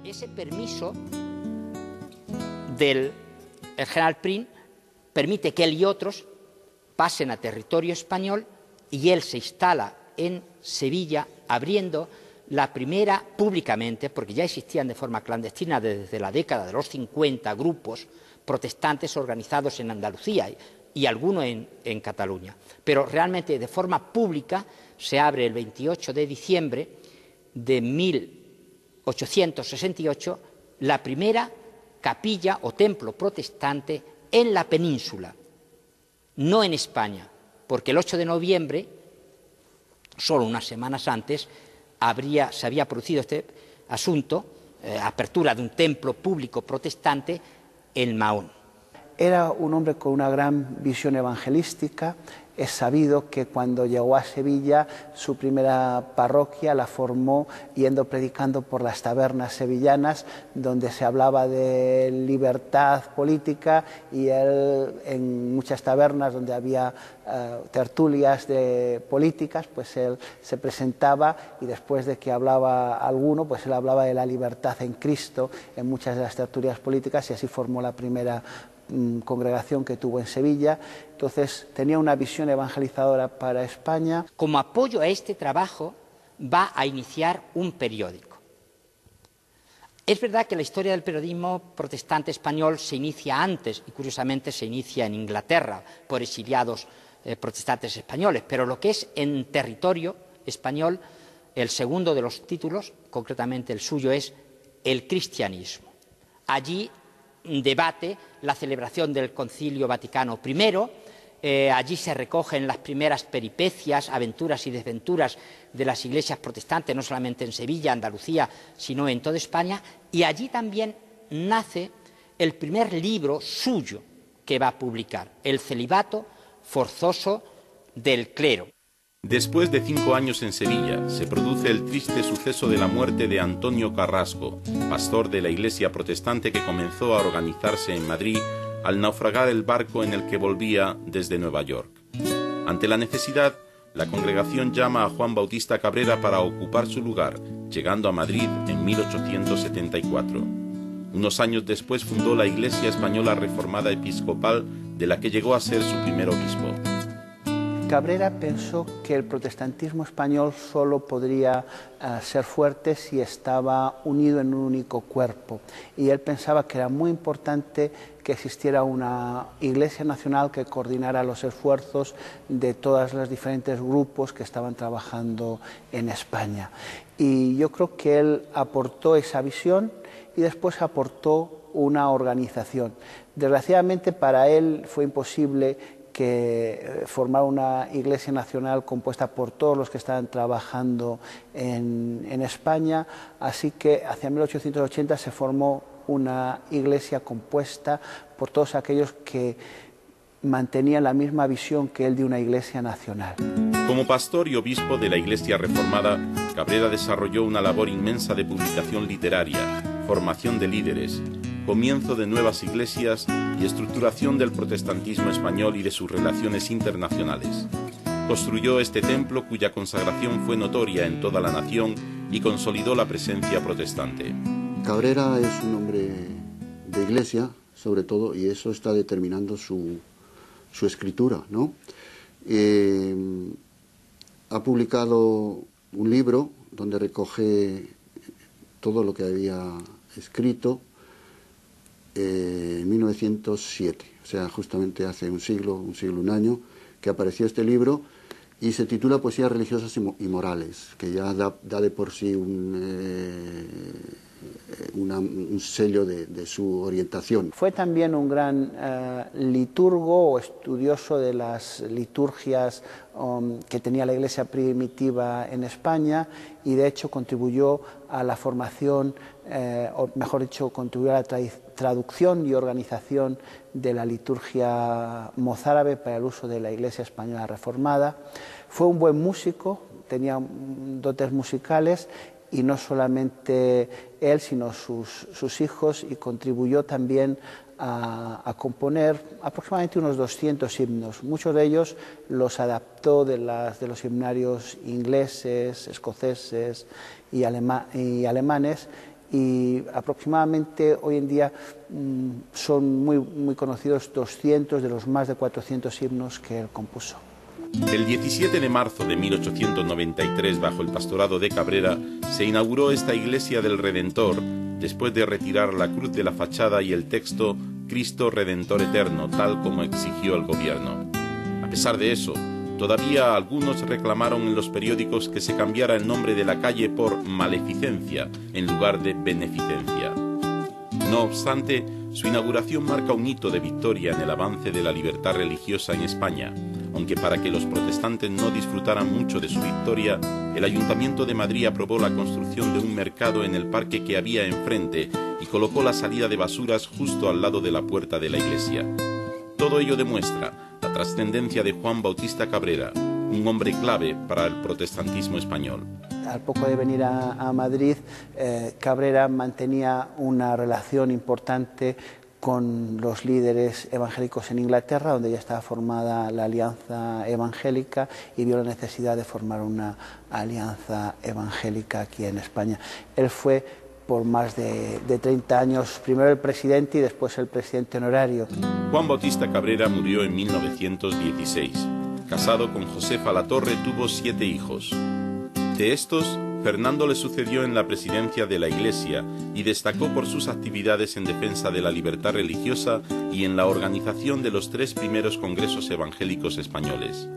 Ese permiso del general Prim permite que él y otros pasen a territorio español y él se instala en Sevilla abriendo la primera públicamente, porque ya existían de forma clandestina desde la década de los 50 grupos protestantes organizados en Andalucía y alguno en Cataluña, pero realmente de forma pública se abre el 28 de diciembre de 1868 la primera capilla o templo protestante en la península, no en España, porque el 8 de noviembre, solo unas semanas antes, se había producido este asunto, apertura de un templo público protestante en Mahón. Era un hombre con una gran visión evangelística. Es sabido que cuando llegó a Sevilla, su primera parroquia la formó yendo predicando por las tabernas sevillanas, donde se hablaba de libertad política, y él, en muchas tabernas donde había tertulias políticas, pues él se presentaba, y después de que hablaba alguno, pues él hablaba de la libertad en Cristo en muchas de las tertulias políticas, y así formó la primera congregación que tuvo en Sevilla. Entonces tenía una visión evangelizadora para España. Como apoyo a este trabajo va a iniciar un periódico. Es verdad que la historia del periodismo protestante español se inicia antes, y curiosamente se inicia en Inglaterra por exiliados protestantes españoles, pero lo que es en territorio español, el segundo de los títulos, concretamente el suyo, es El cristianismo. Allí debate la celebración del Concilio Vaticano I, allí se recogen las primeras peripecias, aventuras y desventuras de las iglesias protestantes, no solamente en Sevilla, Andalucía, sino en toda España, y allí también nace el primer libro suyo que va a publicar, El celibato forzoso del clero. Después de 5 años en Sevilla, se produce el triste suceso de la muerte de Antonio Carrasco, pastor de la iglesia protestante que comenzó a organizarse en Madrid al naufragar el barco en el que volvía desde Nueva York. Ante la necesidad, la congregación llama a Juan Bautista Cabrera para ocupar su lugar, llegando a Madrid en 1874. Unos años después fundó la Iglesia Española Reformada Episcopal, de la que llegó a ser su primer obispo. Cabrera pensó que el protestantismo español solo podría ser fuerte si estaba unido en un único cuerpo, y él pensaba que era muy importante que existiera una Iglesia nacional que coordinara los esfuerzos de todos los diferentes grupos que estaban trabajando en España. Y yo creo que él aportó esa visión y después aportó una organización. Desgraciadamente para él fue imposible que formar una iglesia nacional compuesta por todos los que estaban trabajando en España, así que hacia 1880 se formó una iglesia compuesta por todos aquellos que mantenían la misma visión que él de una iglesia nacional. Como pastor y obispo de la Iglesia Reformada, Cabrera desarrolló una labor inmensa de publicación literaria, formación de líderes, comienzo de nuevas iglesias y estructuración del protestantismo español y de sus relaciones internacionales. Construyó este templo cuya consagración fue notoria en toda la nación y consolidó la presencia protestante. Cabrera es un hombre de iglesia, sobre todo, y eso está determinando su escritura, ¿no? Ha publicado un libro donde recoge todo lo que había escrito en 1907, o sea, justamente hace un siglo, un año, que apareció este libro, y se titula Poesías religiosas y morales, que ya da de por sí un sello de su orientación. Fue también un gran liturgo o estudioso de las liturgias que tenía la Iglesia primitiva en España, y de hecho contribuyó a la formación, o mejor dicho, contribuyó a la traducción y organización de la liturgia mozárabe para el uso de la Iglesia Española Reformada. Fue un buen músico, tenía dotes musicales, y no solamente él, sino sus hijos, y contribuyó también a componer aproximadamente unos 200 himnos. Muchos de ellos los adaptó de los himnarios ingleses, escoceses y alemanes, y aproximadamente hoy en día son muy conocidos 200 de los más de 400 himnos que él compuso. El 17 de marzo de 1893, bajo el pastorado de Cabrera, se inauguró esta iglesia del Redentor, después de retirar la cruz de la fachada y el texto Cristo Redentor Eterno, tal como exigió el gobierno. A pesar de eso, todavía algunos reclamaron en los periódicos que se cambiara el nombre de la calle por Maleficencia, en lugar de Beneficencia. No obstante, su inauguración marca un hito de victoria en el avance de la libertad religiosa en España, aunque para que los protestantes no disfrutaran mucho de su victoria, el Ayuntamiento de Madrid aprobó la construcción de un mercado en el parque que había enfrente y colocó la salida de basuras justo al lado de la puerta de la iglesia. Todo ello demuestra la trascendencia de Juan Bautista Cabrera, un hombre clave para el protestantismo español. Al poco de venir a Madrid, Cabrera mantenía una relación importante con los líderes evangélicos en Inglaterra, donde ya estaba formada la Alianza Evangélica, y vio la necesidad de formar una alianza evangélica aquí en España. Él fue por más de 30 años, primero el presidente y después el presidente honorario. Juan Bautista Cabrera murió en 1916. Casado con Josefa Latorre, tuvo 7 hijos. De estos, Fernando le sucedió en la presidencia de la Iglesia y destacó por sus actividades en defensa de la libertad religiosa y en la organización de los 3 primeros congresos evangélicos españoles.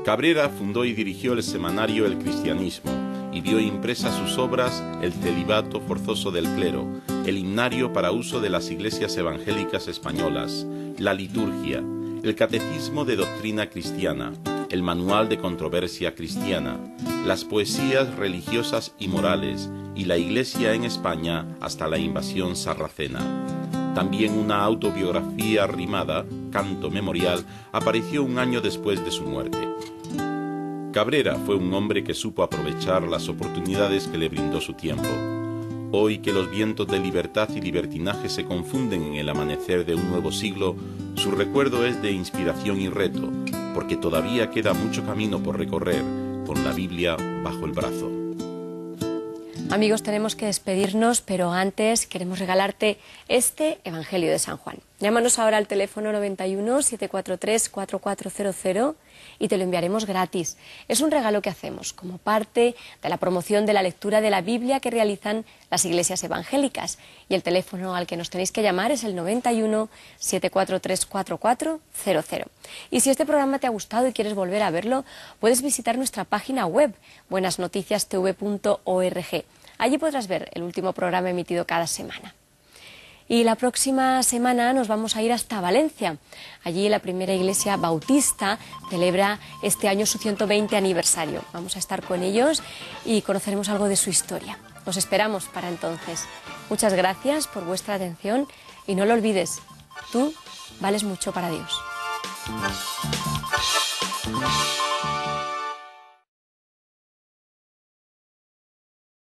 Cabrera fundó y dirigió el semanario El Cristianismo y vio impresas sus obras El celibato forzoso del clero, el himnario para uso de las iglesias evangélicas españolas, la liturgia, el catecismo de doctrina cristiana, el manual de controversia cristiana, las poesías religiosas y morales y la Iglesia en España hasta la invasión sarracena. También una autobiografía rimada, Canto Memorial, apareció un año después de su muerte. Cabrera fue un hombre que supo aprovechar las oportunidades que le brindó su tiempo. Hoy que los vientos de libertad y libertinaje se confunden en el amanecer de un nuevo siglo, su recuerdo es de inspiración y reto, porque todavía queda mucho camino por recorrer, con la Biblia bajo el brazo. Amigos, tenemos que despedirnos, pero antes queremos regalarte este Evangelio de San Juan. Llámanos ahora al teléfono 91 743 4400 y te lo enviaremos gratis. Es un regalo que hacemos como parte de la promoción de la lectura de la Biblia que realizan las iglesias evangélicas. Y el teléfono al que nos tenéis que llamar es el 91 743 4400. Y si este programa te ha gustado y quieres volver a verlo, puedes visitar nuestra página web, buenasnoticiastv.org. Allí podrás ver el último programa emitido cada semana. Y la próxima semana nos vamos a ir hasta Valencia. Allí la primera iglesia bautista celebra este año su 120 aniversario. Vamos a estar con ellos y conoceremos algo de su historia. Os esperamos para entonces. Muchas gracias por vuestra atención y no lo olvides, tú vales mucho para Dios.